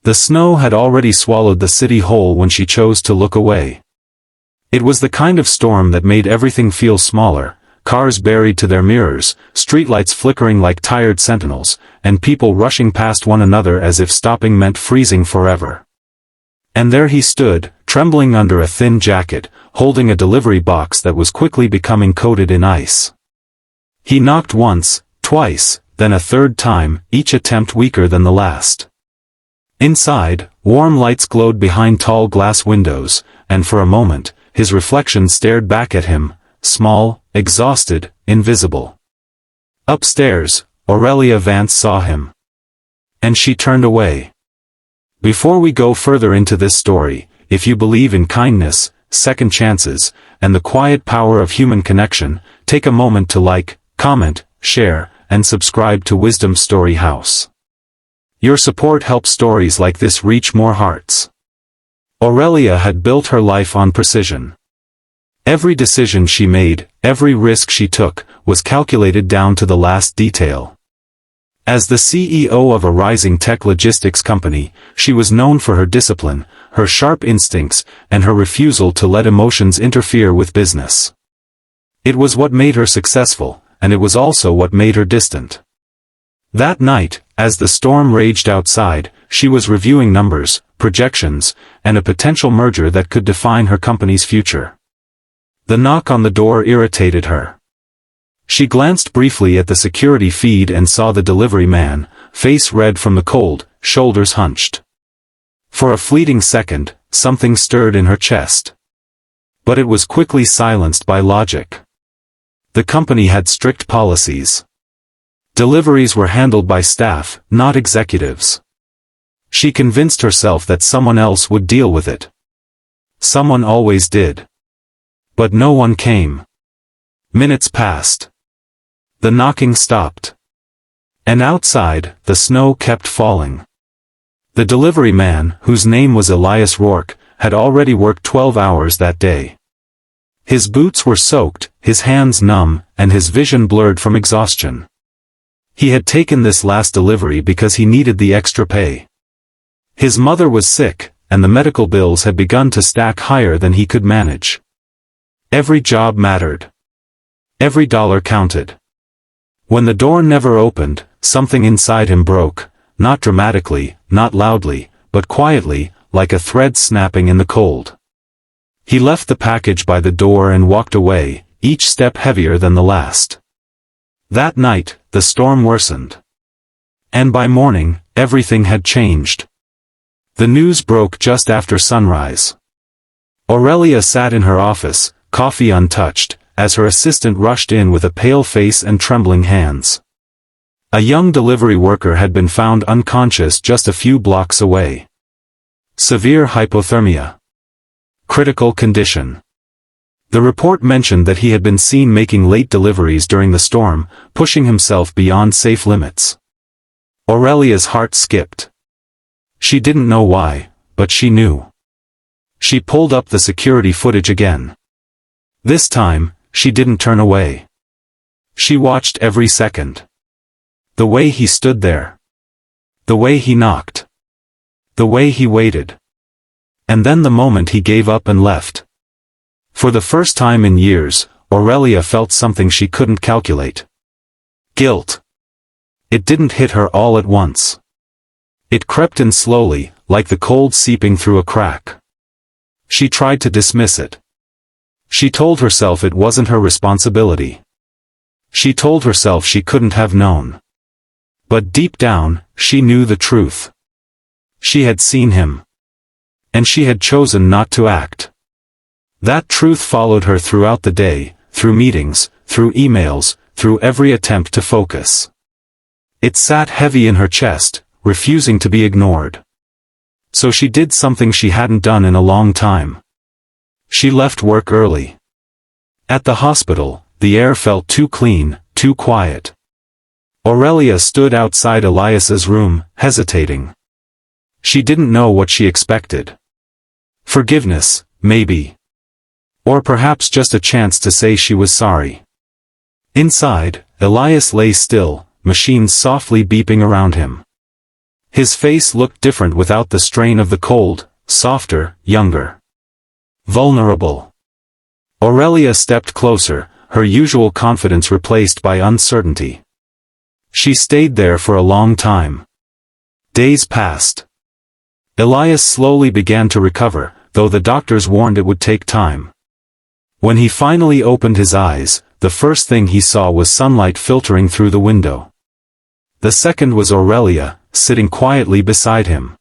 The snow had already swallowed the city whole when she chose to look away. It was the kind of storm that made everything feel smaller, cars buried to their mirrors, streetlights flickering like tired sentinels, and people rushing past one another as if stopping meant freezing forever. And there he stood, trembling under a thin jacket, holding a delivery box that was quickly becoming coated in ice. He knocked once, twice, then a third time, each attempt weaker than the last. Inside, warm lights glowed behind tall glass windows, and for a moment, his reflection stared back at him, small, exhausted, invisible. Upstairs, Aurelia Vance saw him. And she turned away. Before we go further into this story, if you believe in kindness, second chances, and the quiet power of human connection, take a moment to like, comment, share, and subscribe to Wisdom Story House. Your support helps stories like this reach more hearts. Aurelia had built her life on precision. Every decision she made, every risk she took, was calculated down to the last detail. As the CEO of a rising tech logistics company, she was known for her discipline, her sharp instincts, and her refusal to let emotions interfere with business. It was what made her successful, and it was also what made her distant. That night, as the storm raged outside, she was reviewing numbers, projections, and a potential merger that could define her company's future. The knock on the door irritated her. She glanced briefly at the security feed and saw the delivery man, face red from the cold, shoulders hunched. For a fleeting second, something stirred in her chest. But it was quickly silenced by logic. The company had strict policies. Deliveries were handled by staff, not executives. She convinced herself that someone else would deal with it. Someone always did. But no one came. Minutes passed. The knocking stopped. And outside, the snow kept falling. The delivery man, whose name was Elias Rourke, had already worked 12 hours that day. His boots were soaked, his hands numb, and his vision blurred from exhaustion. He had taken this last delivery because he needed the extra pay. His mother was sick, and the medical bills had begun to stack higher than he could manage. Every job mattered. Every dollar counted. When the door never opened, something inside him broke, not dramatically, not loudly, but quietly, like a thread snapping in the cold. He left the package by the door and walked away, each step heavier than the last. That night, the storm worsened. And by morning, everything had changed. The news broke just after sunrise. Aurelia sat in her office, coffee untouched, as her assistant rushed in with a pale face and trembling hands. A young delivery worker had been found unconscious just a few blocks away. Severe hypothermia. Critical condition. The report mentioned that he had been seen making late deliveries during the storm, pushing himself beyond safe limits. Aurelia's heart skipped. She didn't know why, but she knew. She pulled up the security footage again. This time, she didn't turn away. She watched every second. The way he stood there. The way he knocked. The way he waited. And then the moment he gave up and left. For the first time in years, Aurelia felt something she couldn't calculate. Guilt. It didn't hit her all at once. It crept in slowly, like the cold seeping through a crack. She tried to dismiss it. She told herself it wasn't her responsibility. She told herself she couldn't have known. But deep down, she knew the truth. She had seen him. And she had chosen not to act. That truth followed her throughout the day, through meetings, through emails, through every attempt to focus. It sat heavy in her chest, refusing to be ignored. So she did something she hadn't done in a long time. She left work early. At the hospital, the air felt too clean, too quiet. Aurelia stood outside Elias's room, hesitating. She didn't know what she expected. Forgiveness, maybe. Or perhaps just a chance to say she was sorry. Inside, Elias lay still, machines softly beeping around him. His face looked different without the strain of the cold, softer, younger. Vulnerable. Aurelia stepped closer, her usual confidence replaced by uncertainty. She stayed there for a long time. Days passed. Elias slowly began to recover, though the doctors warned it would take time. When he finally opened his eyes, the first thing he saw was sunlight filtering through the window. The second was Aurelia, sitting quietly beside him.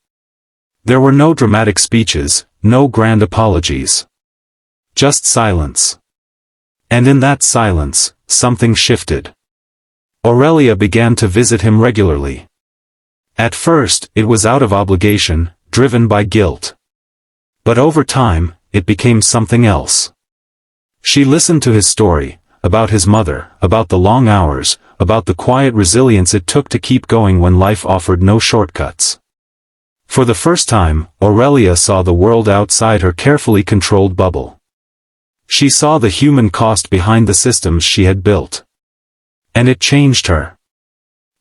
There were no dramatic speeches, no grand apologies. Just silence. And in that silence, something shifted. Aurelia began to visit him regularly. At first, it was out of obligation, driven by guilt. But over time, it became something else. She listened to his story, about his mother, about the long hours, about the quiet resilience it took to keep going when life offered no shortcuts. For the first time, Aurelia saw the world outside her carefully controlled bubble. She saw the human cost behind the systems she had built. And it changed her.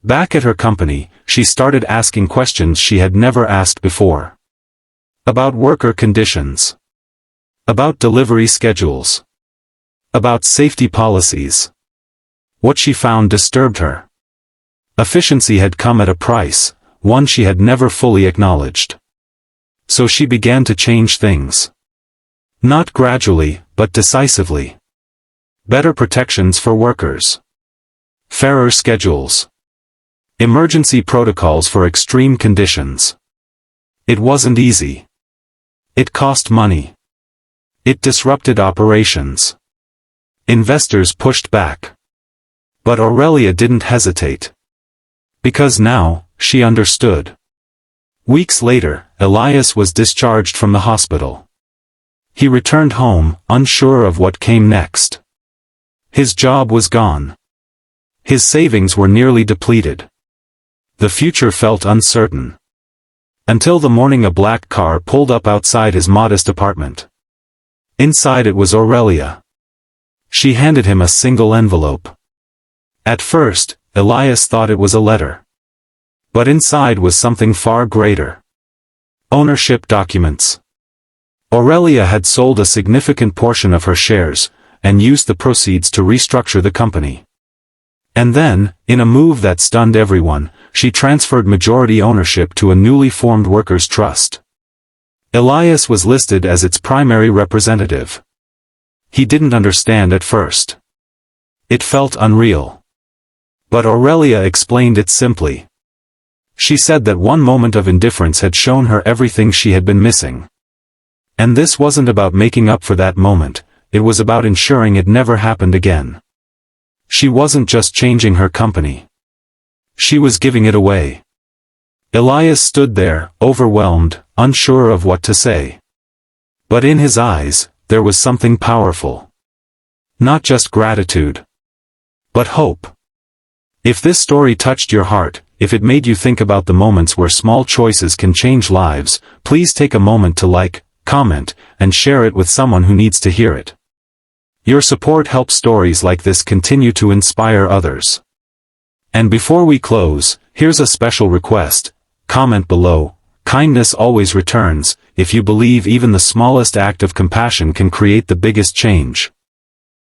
Back at her company, she started asking questions she had never asked before. About worker conditions. About delivery schedules. About safety policies. What she found disturbed her. Efficiency had come at a price, one she had never fully acknowledged. So she began to change things. Not gradually, but decisively. Better protections for workers. Fairer schedules. Emergency protocols for extreme conditions. It wasn't easy. It cost money. It disrupted operations. Investors pushed back. But Aurelia didn't hesitate. Because now, she understood. Weeks later, Elias was discharged from the hospital. He returned home, unsure of what came next. His job was gone. His savings were nearly depleted. The future felt uncertain. Until the morning a black car pulled up outside his modest apartment. Inside it was Aurelia. She handed him a single envelope. At first, Elias thought it was a letter. But inside was something far greater. Ownership documents. Aurelia had sold a significant portion of her shares, and used the proceeds to restructure the company. And then, in a move that stunned everyone, she transferred majority ownership to a newly formed workers' trust. Elias was listed as its primary representative. He didn't understand at first. It felt unreal. But Aurelia explained it simply. She said that one moment of indifference had shown her everything she had been missing. And this wasn't about making up for that moment, it was about ensuring it never happened again. She wasn't just changing her company. She was giving it away. Elias stood there, overwhelmed, unsure of what to say. But in his eyes, there was something powerful. Not just gratitude. But hope. If this story touched your heart, if it made you think about the moments where small choices can change lives, please take a moment to like, comment, and share it with someone who needs to hear it. Your support helps stories like this continue to inspire others. And before we close, here's a special request. Comment below. Kindness always returns, if you believe even the smallest act of compassion can create the biggest change.